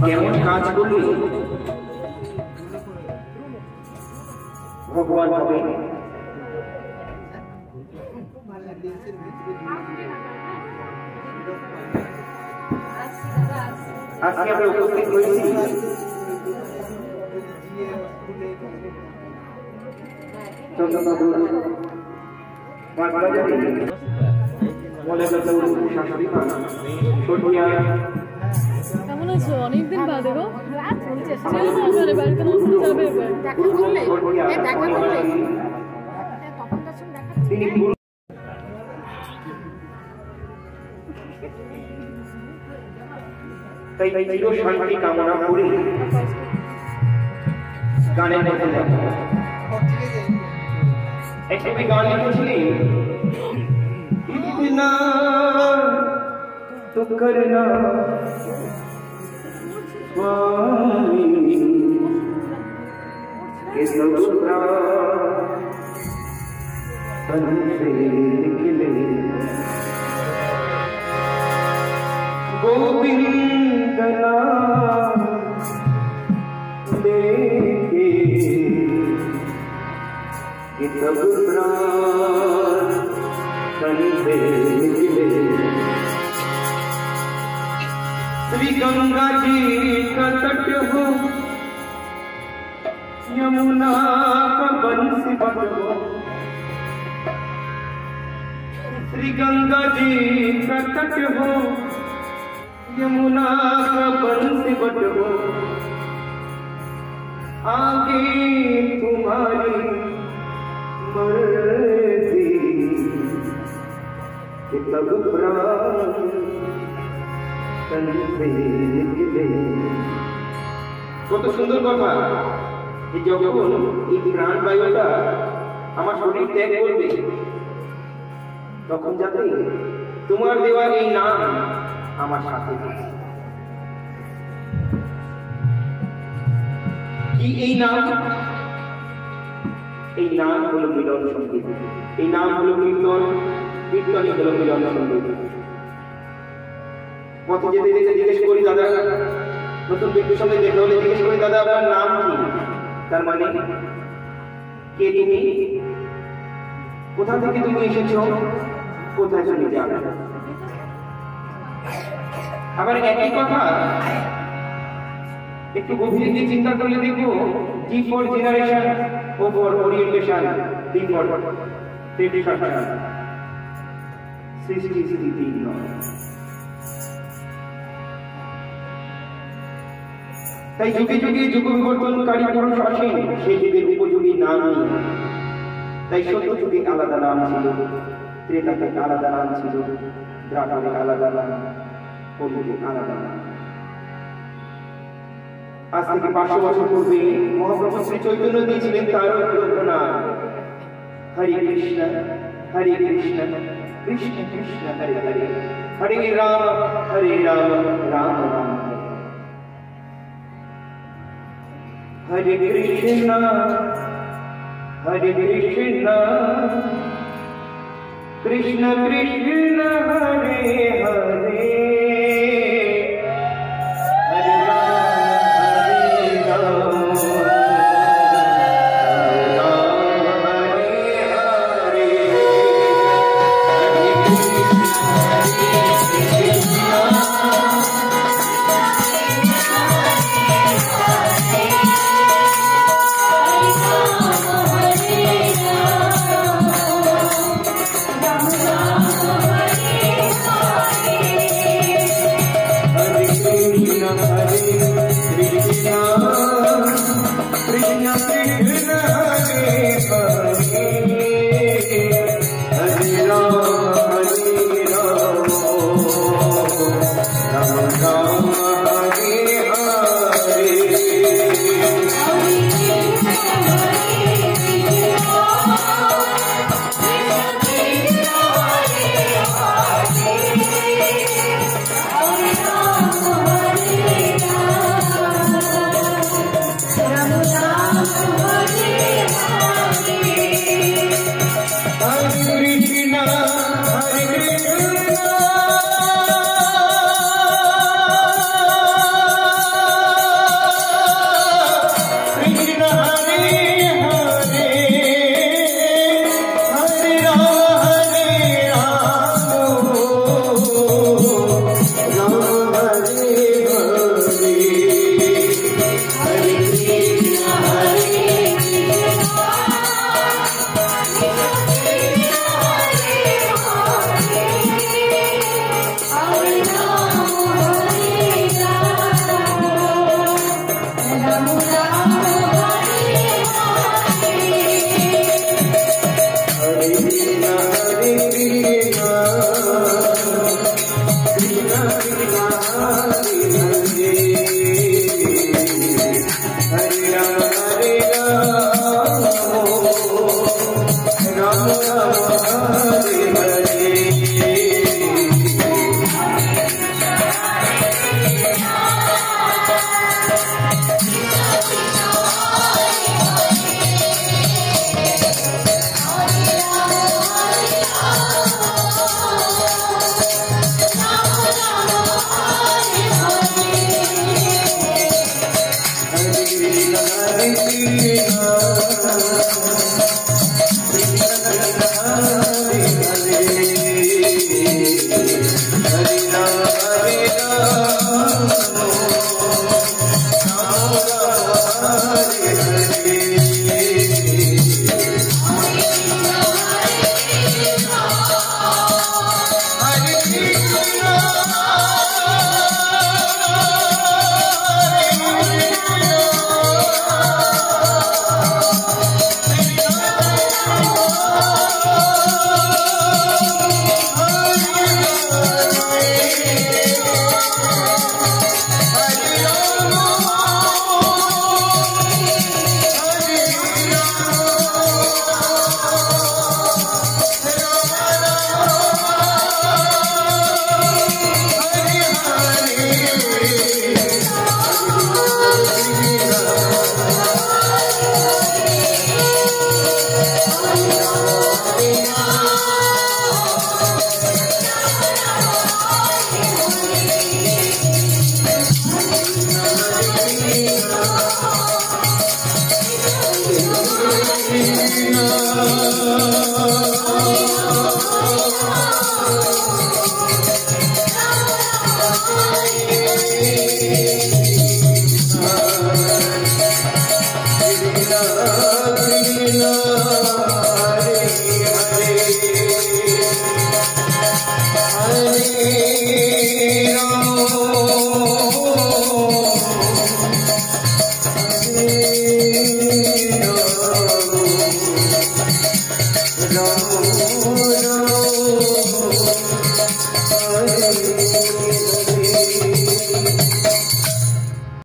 কেমন কাজ করলে ভগবান হবে। আজকে আমরা উপস্থিত হয়েছি কেমন আছো? অনেকদিন বাদে গো, বাড়িতে নতুন যাবে তাই চির শান্তি কামনা করি গানের মধ্যে একটি গান লিখেছিলেন, ইतना तो करना स्वामी के सब तन से निकले गोविंद नाम लेके के सब तन से निकले। श्री गंगा जी का तट हो, यमुना का बंसी बट हो, श्री गंगा जी का तट हो, यमुना का बंसी बट हो, आगे तुम्हारी मर्जी कि तब प्राण কত সুন্দর কথা। যখন এই প্রাণ বায়ুটা আমার শরীর ত্যাগ করবে, তখন যাতে তোমার দেওয়া এই নাম আমার সাথে থাকে। কি এই নাম? এই নাম হলো মিলন সঙ্গীত, এই নাম হলো কীর্তন, কীর্তনই হলো মিলন সঙ্গীত। পথে যেতে যেতে জিজ্ঞেস করি, দাদা নতুন ব্যক্তির সঙ্গে দেখা হলে জিজ্ঞেস করি, দাদা আপনার নাম কি? তার মানে কে তুমি, কোথা থেকে তুমি এসেছ, কোথায় চলে যাবে। আবার একই কথা একটু গভীরে গিয়ে চিন্তা করলে দেখবো, G for generation, O for orientation, D for tradition, সৃষ্টি স্থিতি নয়। তাই যুগে যুগে যুগ বিবর্তনকারী পুরুষ আসেন সেই যুগের উপযোগী নাম নিয়ে। তাই সত্য যুগে আলাদা নাম ছিল, ত্রেতাতে আলাদা নাম ছিল, দ্রাপরে আলাদা নাম, কলিযুগে আলাদা নাম। আজ থেকে 500 বছর পূর্বে মহাপ্রভু শ্রী চৈতন্য দিয়েছিলেন তার নাম হরে কৃষ্ণ হরে কৃষ্ণ কৃষ্ণ কৃষ্ণ হরে হরে, হরে রাম রাম রাম हरे कृष्णा कृष्ण कृष्ण हरे हरे, हरे राम हरे हरे, हरे कृष्ण রমণ